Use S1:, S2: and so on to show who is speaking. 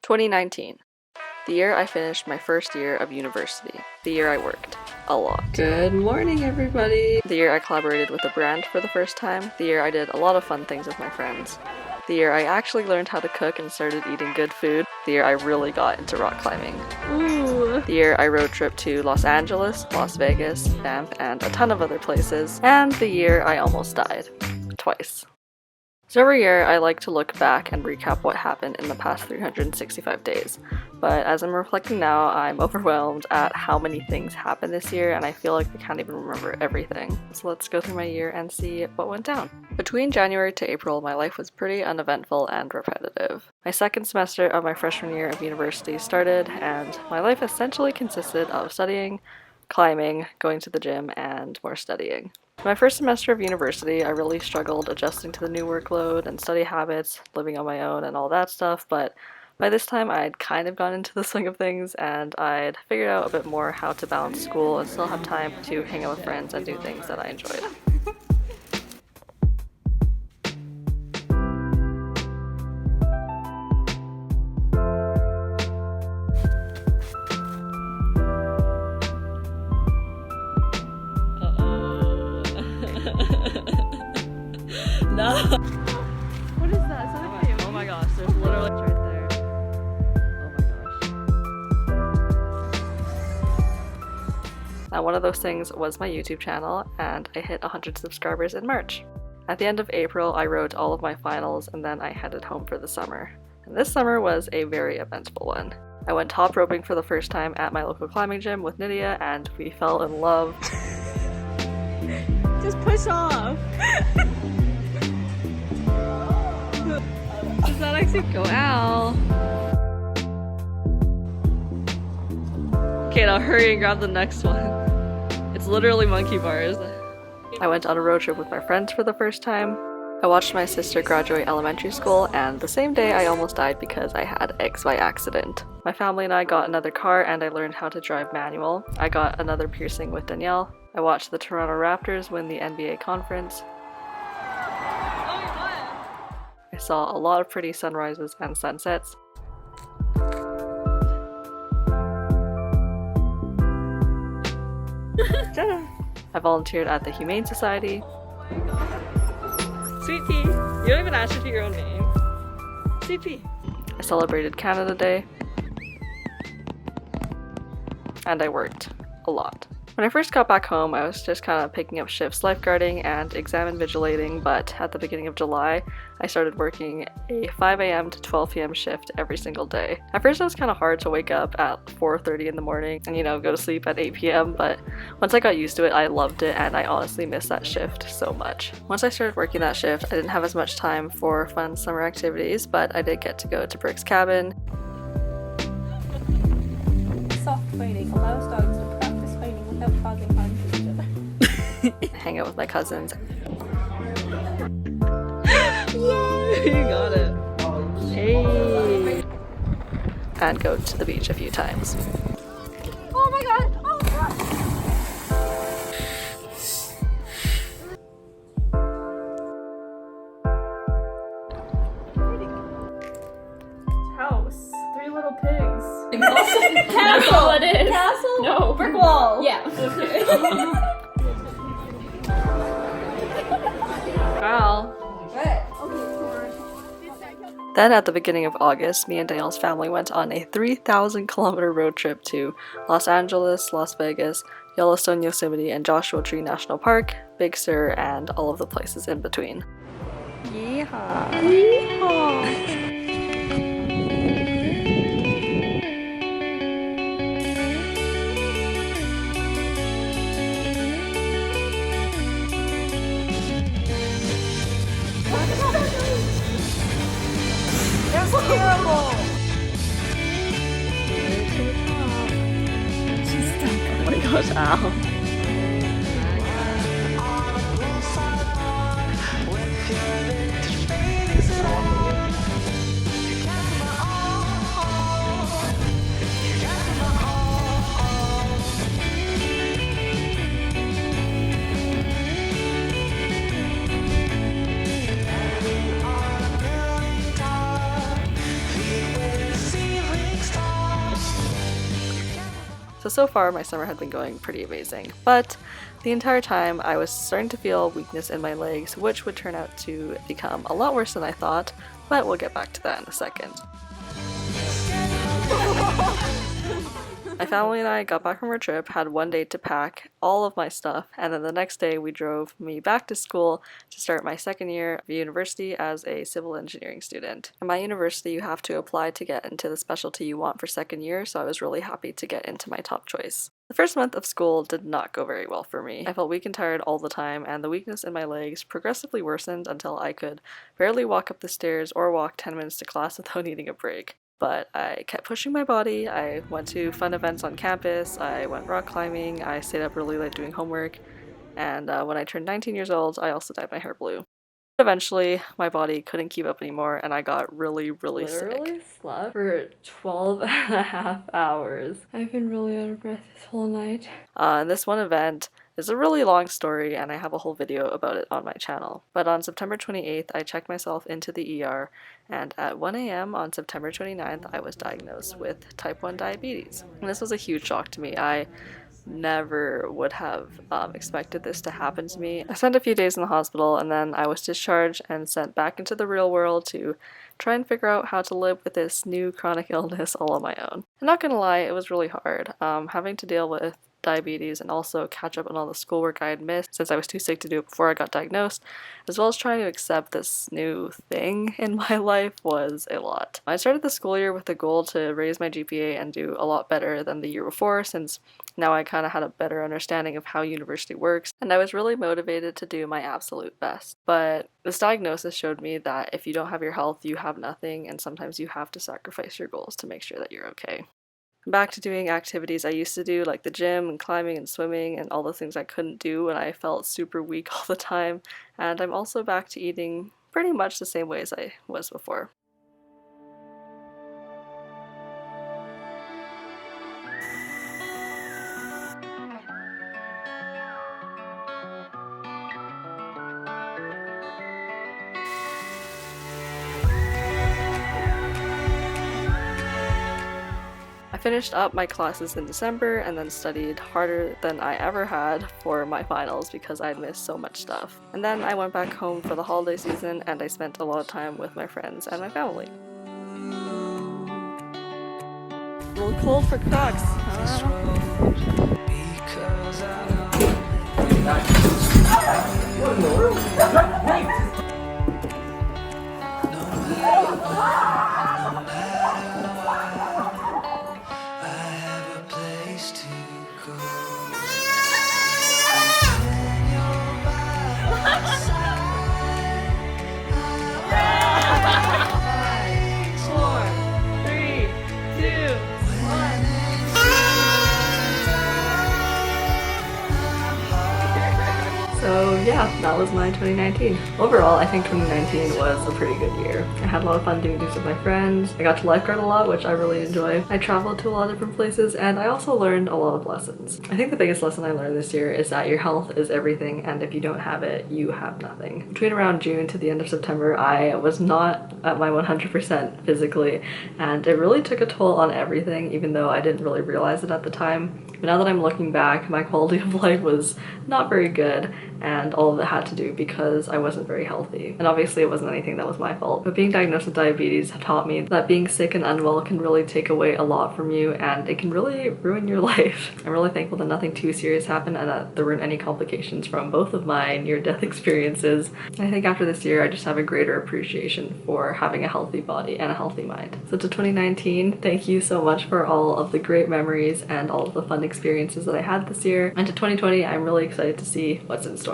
S1: 2019. The year I finished my first year of university. The year I worked. A lot.
S2: Good morning, everybody.
S1: The year I collaborated with a brand for the first time. The year I did a lot of fun things with my friends. The year I actually learned how to cook and started eating good food. The year I really got into rock climbing.
S2: Ooh.
S1: The year I road trip to Los Angeles, Las Vegas, Banff, and a ton of other places. And the year I almost died. Twice. So every year I like to look back and recap what happened in the past 365 days. But as I'm reflecting now, I'm overwhelmed at how many things happened this year and I feel like I can't even remember everything. So let's go through my year and see what went down. Between January to April, my life was pretty uneventful and repetitive. My second semester of my freshman year of university started and my life essentially consisted of studying, climbing, going to the gym, and more studying. My first semester of university, I really struggled adjusting to the new workload and study habits, living on my own and all that stuff, but by this time I'd kind of gone into the swing of things and I'd figured out a bit more how to balance school and still have time to hang out with friends and do things that I enjoyed.
S2: No.
S1: What is that? Is that a video? Oh my gosh, there's literally right there. Oh my gosh. Now one of those things was my YouTube channel and I hit 100 subscribers in March. At the end of April, I wrote all of my finals and then I headed home for the summer. And this summer was a very eventful one. I went top roping for the first time at my local climbing gym with Nydia and we fell in love.
S2: Just push off. Does that actually go out? Okay, now hurry and grab the next one. It's literally monkey bars.
S1: I went on a road trip with my friends for the first time. I watched my sister graduate elementary school and the same day I almost died because I had eggs by accident. My family and I got another car and I learned how to drive manual. I got another piercing with Danielle. I watched the Toronto Raptors win the NBA conference. I saw a lot of pretty sunrises and sunsets. I volunteered at the Humane Society.
S2: Sweet Pea, you don't even ask for your own name. Sweet Pea.
S1: I celebrated Canada Day. And I worked a lot. When I first got back home, I was just kind of picking up shifts lifeguarding and exam invigilating, but at the beginning of July, I started working a 5 a.m. to 12 p.m. shift every single day. At first it was kind of hard to wake up at 4:30 in the morning and, go to sleep at 8 p.m., but once I got used to it, I loved it and I honestly missed that shift so much. Once I started working that shift, I didn't have as much time for fun summer activities, but I did get to go to Brick's cabin.
S3: Soft training allows dogs to practice training without causing harm to each other.
S1: Hang out with my cousins.
S2: You got it.
S1: Hey! And go to the beach a few times.
S3: Oh my god! Oh my god!
S2: House. 3 little pigs.
S3: Castle it is!
S2: Castle?
S3: No.
S2: Brick wall.
S3: Yeah.
S2: Okay. Wow.
S1: Then at the beginning of August, me and Danielle's family went on a 3,000-kilometer road trip to Los Angeles, Las Vegas, Yellowstone, Yosemite, and Joshua Tree National Park, Big Sur, and all of the places in between. Yeehaw!
S2: Yeehaw.
S3: That's terrible!
S1: Oh my gosh, ow. So far my summer had been going pretty amazing, but the entire time I was starting to feel weakness in my legs, which would turn out to become a lot worse than I thought, but we'll get back to that in a second. My family and I got back from our trip, had one day to pack all of my stuff, and then the next day we drove me back to school to start my second year of university as a civil engineering student. At my university you have to apply to get into the specialty you want for second year, so I was really happy to get into my top choice. The first month of school did not go very well for me. I felt weak and tired all the time, and the weakness in my legs progressively worsened until I could barely walk up the stairs or walk 10 minutes to class without needing a break. But I kept pushing my body. I went to fun events on campus, I went rock climbing, I stayed up really late doing homework, and when I turned 19 years old, I also dyed my hair blue. Eventually, my body couldn't keep up anymore and I got really sick.
S2: Slept for 12.5 hours. I've been really out of breath this whole night.
S1: And this one event is a really long story and I have a whole video about it on my channel. But on September 28th, I checked myself into the ER, and at 1 a.m. on September 29th, I was diagnosed with type 1 diabetes. And this was a huge shock to me. I never would have expected this to happen to me. I spent a few days in the hospital and then I was discharged and sent back into the real world to try and figure out how to live with this new chronic illness all on my own. I'm not gonna lie, it was really hard. Having to deal with diabetes and also catch up on all the schoolwork I had missed since I was too sick to do it before I got diagnosed, as well as trying to accept this new thing in my life, was a lot. I started the school year with the goal to raise my GPA and do a lot better than the year before, since now I kind of had a better understanding of how university works, and I was really motivated to do my absolute best. But this diagnosis showed me that if you don't have your health, you have nothing, and sometimes you have to sacrifice your goals to make sure that you're okay. I'm back to doing activities I used to do, like the gym and climbing and swimming and all the things I couldn't do when I felt super weak all the time, and I'm also back to eating pretty much the same way as I was before. I finished up my classes in December and then studied harder than I ever had for my finals because I'd missed so much stuff. And then I went back home for the holiday season and I spent a lot of time with my friends and my family.
S2: A little cold for Crocs, huh?
S1: So yeah, that was my 2019. Overall, I think 2019 was a pretty good year. I had a lot of fun doing things with my friends. I got to lifeguard a lot, which I really enjoy. I traveled to a lot of different places and I also learned a lot of lessons. I think the biggest lesson I learned this year is that your health is everything, and if you don't have it, you have nothing. Between around June to the end of September, I was not at my 100% physically, and it really took a toll on everything, even though I didn't really realize it at the time. But now that I'm looking back, my quality of life was not very good, and all of it had to do because I wasn't very healthy. And obviously it wasn't anything that was my fault. But being diagnosed with diabetes taught me that being sick and unwell can really take away a lot from you, and it can really ruin your life. I'm really thankful that nothing too serious happened and that there weren't any complications from both of my near-death experiences. I think after this year I just have a greater appreciation for having a healthy body and a healthy mind. So to 2019, thank you so much for all of the great memories and all of the fun experiences that I had this year. And to 2020, I'm really excited to see what's in store.